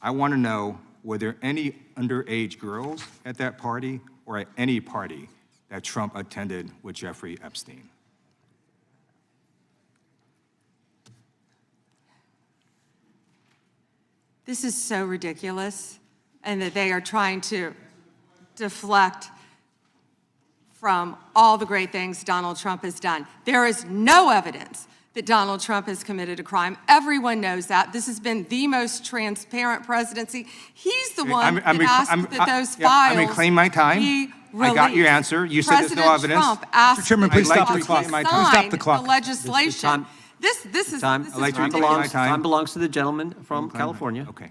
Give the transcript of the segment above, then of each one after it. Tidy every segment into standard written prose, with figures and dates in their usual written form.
I want to know, were there any underage girls at that party or at any party that Trump attended with Jeffrey Epstein? This is so ridiculous, and that they are trying to deflect from all the great things Donald Trump has done. There is no evidence that Donald Trump has committed a crime. Everyone knows that. This has been the most transparent presidency. He's the one that asked that those files I'm reclaiming my time. be I got your released. answer. You said there's no evidence. Trump asked Mr. Chairman, that please those stop the files clock. be Please signed, stop the clock. The legislation. This is I'd like to reclaim my time. Time belongs to the gentleman from California. Okay.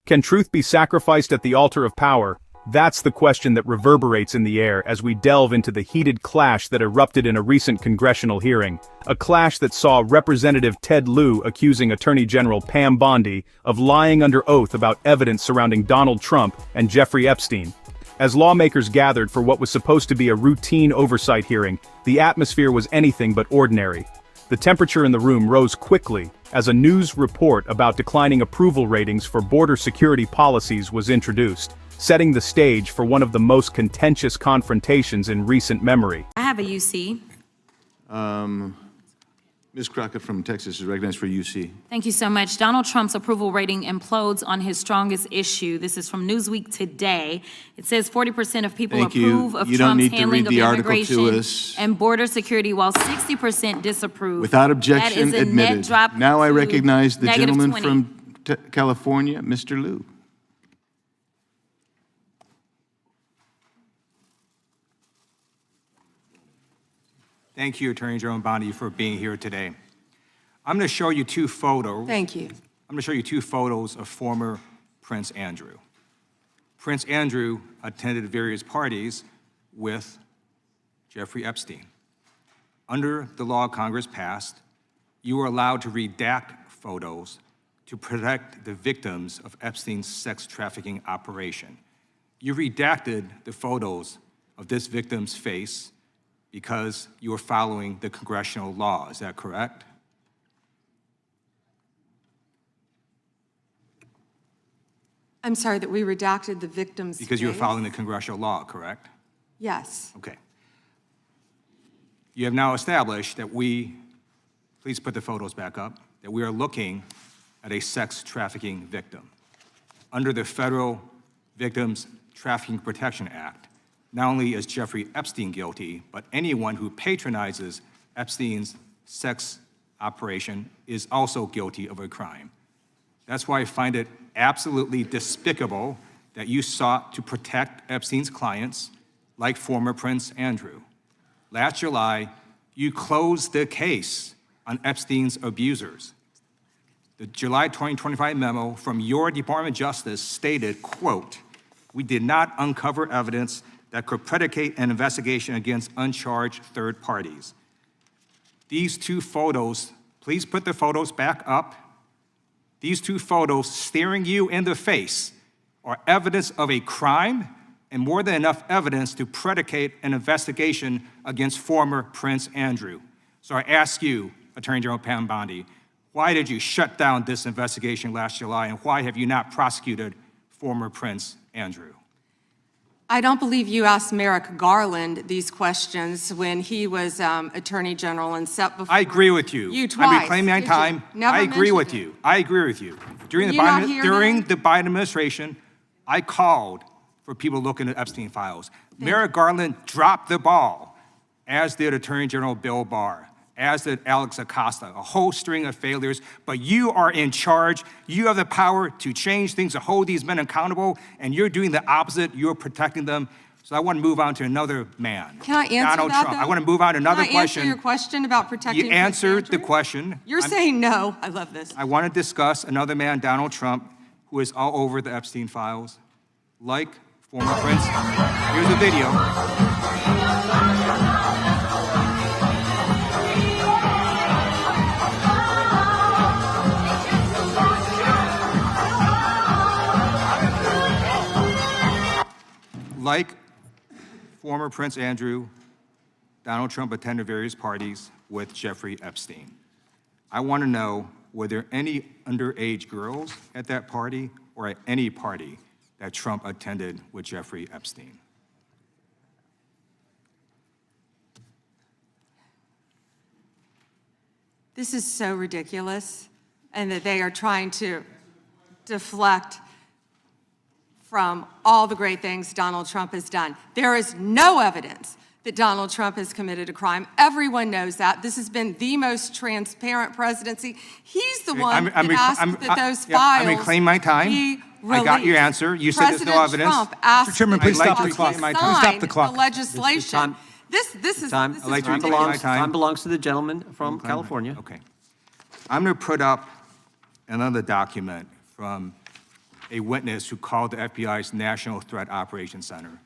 Can truth be sacrificed at the altar of power? That's the question that reverberates in the air as we delve into the heated clash that erupted in a recent congressional hearing, a clash that saw Representative Ted Lieu accusing Attorney General Pam Bondi of lying under oath about evidence surrounding Donald Trump and Jeffrey Epstein. As lawmakers gathered for what was supposed to be a routine oversight hearing, the atmosphere was anything but ordinary. The temperature in the room rose quickly as a news report about declining approval ratings for border security policies was introduced, setting the stage for one of the most contentious confrontations in recent memory. I have a UC. Ms. Crockett from Texas is recognized for UC. Thank you so much. Donald Trump's approval rating implodes on his strongest issue. This is from Newsweek today. It says 40% of people approve of Trump's handling of immigration and border security, while 60% disapprove. Without objection, that is a admitted. net drop Now I to recognize the gentleman -20. from California, Mr. Lieu. Thank you, Attorney General Bondi, for being here today. I'm going to show you two photos. Thank you. I'm going to show you two photos of former Prince Andrew. Prince Andrew attended various parties with Jeffrey Epstein. Under the law Congress passed, you were allowed to redact photos to protect the victims of Epstein's sex trafficking operation. You redacted the photos of this victim's face because you were following the congressional law. Is that correct? I'm sorry that we redacted the victim's Because you were face? following the congressional law, correct? Yes. Okay. You have now established that please put the photos back up, that we are looking at a sex trafficking victim. Under the Federal Victims Trafficking Protection Act, not only is Jeffrey Epstein guilty, but anyone who patronizes Epstein's sex operation is also guilty of a crime. That's why I find it absolutely despicable that you sought to protect Epstein's clients, like former Prince Andrew. Last July, you closed the case on Epstein's abusers. The July 2025 memo from your Department of Justice stated, quote, "We did not uncover evidence that could predicate an investigation against uncharged third parties." These two photos, please put the photos back up. These two photos staring you in the face are evidence of a crime and more than enough evidence to predicate an investigation against former Prince Andrew. So I ask you, Attorney General Pam Bondi, why did you shut down this investigation last July, and why have you not prosecuted former Prince Andrew? I don't believe you asked Merrick Garland these questions when he was Attorney General and set before I agree with you. You twice. I'm reclaiming my time. Never I agree mentioned with it. you. I agree with you. During Were you not here during then? the Biden administration, I called for people looking at Epstein files. Merrick Garland dropped the ball, as did Attorney General Bill Barr, as did Alex Acosta, a whole string of failures, but you are in charge. You have the power to change things, to hold these men accountable, and you're doing the opposite. You're protecting them. So I want to move on to another man. Can I answer Donald that, Trump. though? I want to move on to another Can I question. answer your question about protecting You Prince answered the Andrew? question. You're saying no. I love this. I want to discuss another man, Donald Trump, who is all over the Epstein files, like former Prince. Here's a video. Like former Prince Andrew, Donald Trump attended various parties with Jeffrey Epstein. I want to know, were there any underage girls at that party or at any party that Trump attended with Jeffrey Epstein. This is so ridiculous, and that they are trying to deflect from all the great things Donald Trump has done. There is no evidence that Donald Trump has committed a crime. Everyone knows that. This has been the most transparent presidency. He's the one that asked that those files I'm reclaiming my time. be I got your released. answer. You said there's no evidence. President Trump asked Mr. Chairman, please that stop the he clock. sign Stop the clock. the legislation. Time. This is Time. this I'd like is to reclaim ridiculous. my Time belongs to the gentleman from California. Okay. I'm going to put up another document from a witness who called the FBI's National Threat Operations Center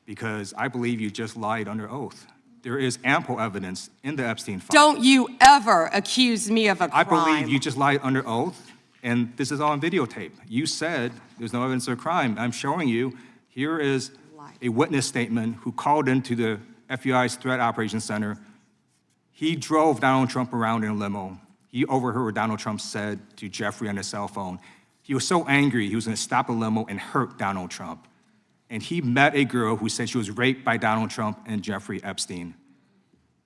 because I believe you just lied under oath. There is ample evidence in the Epstein file. Don't you ever accuse me of a crime. I believe you just lied under oath, and this is on videotape. You said there's no evidence of a crime. I'm showing you, here is a witness statement who called into the FBI's Threat Operations Center. He drove Donald Trump around in a limo. He overheard what Donald Trump said to Jeffrey on his cell phone. He was so angry, he was going to stop a limo and hurt Donald Trump. And he met a girl who said she was raped by Donald Trump and Jeffrey Epstein.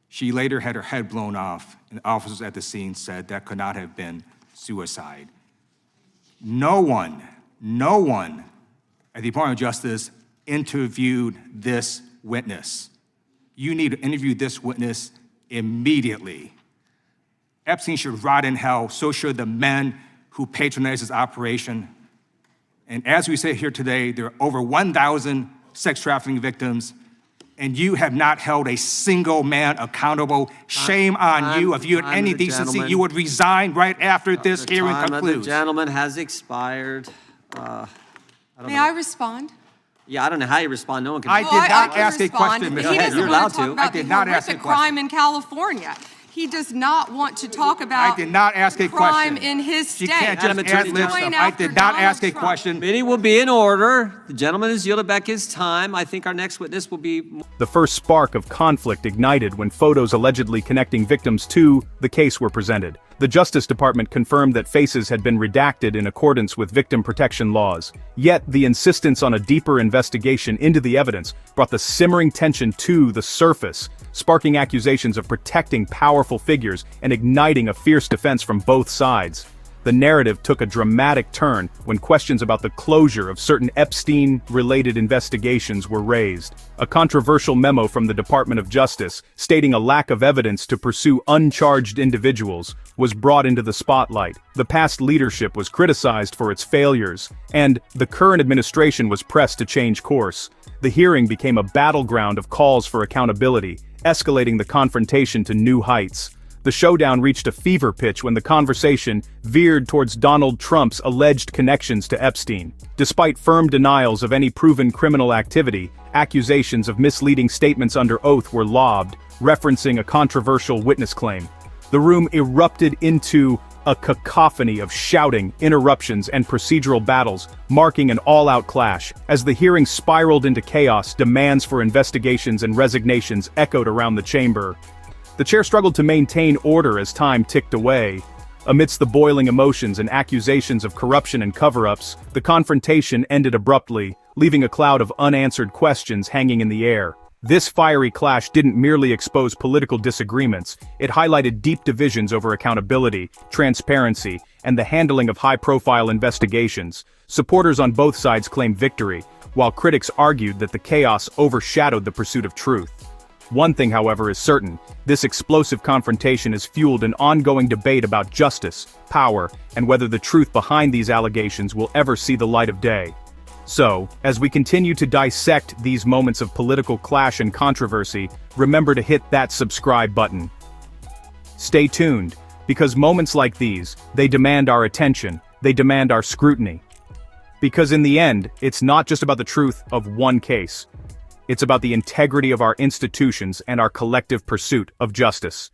She later had her head blown off, and officers at the scene said that could not have been suicide. No one at the Department of Justice interviewed this witness. You need to interview this witness immediately. Epstein should rot in hell, so should the men who patronized his operation. And as we sit here today, there are over 1,000 sex trafficking victims, and you have not held a single man accountable. Shame on you. If you had any decency, you would resign right after this hearing The concludes. gentleman has expired. May I respond? Yeah, I don't know how you respond. No one can. I did not can ask a respond. question, Ms. He Hager. doesn't You're want allowed to talk to. about I did the not ask a horrific question. crime in California. He does not want to talk about I did not ask a crime question. in his state. You can't Madam just Attorney ad lib General. stuff. I did not ask a Trump. question. Meeting will be in order. The gentleman has yielded back his time. I think our next witness will be. The first spark of conflict ignited when photos allegedly connecting victims to the case were presented. The Justice Department confirmed that faces had been redacted in accordance with victim protection laws. Yet, the insistence on a deeper investigation into the evidence brought the simmering tension to the surface, sparking accusations of protecting powerful figures and igniting a fierce defense from both sides. The narrative took a dramatic turn when questions about the closure of certain Epstein-related investigations were raised. A controversial memo from the Department of Justice, stating a lack of evidence to pursue uncharged individuals, was brought into the spotlight. The past leadership was criticized for its failures, and the current administration was pressed to change course. The hearing became a battleground of calls for accountability, escalating the confrontation to new heights. The showdown reached a fever pitch when the conversation veered towards Donald Trump's alleged connections to Epstein. Despite firm denials of any proven criminal activity, accusations of misleading statements under oath were lobbed, referencing a controversial witness claim. The room erupted into a cacophony of shouting, interruptions, and procedural battles, marking an all-out clash. As the hearing spiraled into chaos, demands for investigations and resignations echoed around the chamber. The chair struggled to maintain order as time ticked away. Amidst the boiling emotions and accusations of corruption and cover-ups, the confrontation ended abruptly, leaving a cloud of unanswered questions hanging in the air. This fiery clash didn't merely expose political disagreements, it highlighted deep divisions over accountability, transparency, and the handling of high-profile investigations. Supporters on both sides claimed victory, while critics argued that the chaos overshadowed the pursuit of truth. One thing, however, is certain: this explosive confrontation has fueled an ongoing debate about justice, power, and whether the truth behind these allegations will ever see the light of day. So, as we continue to dissect these moments of political clash and controversy, remember to hit that subscribe button. Stay tuned, because moments like these, they demand our attention, they demand our scrutiny. Because in the end, it's not just about the truth of one case. It's about the integrity of our institutions and our collective pursuit of justice.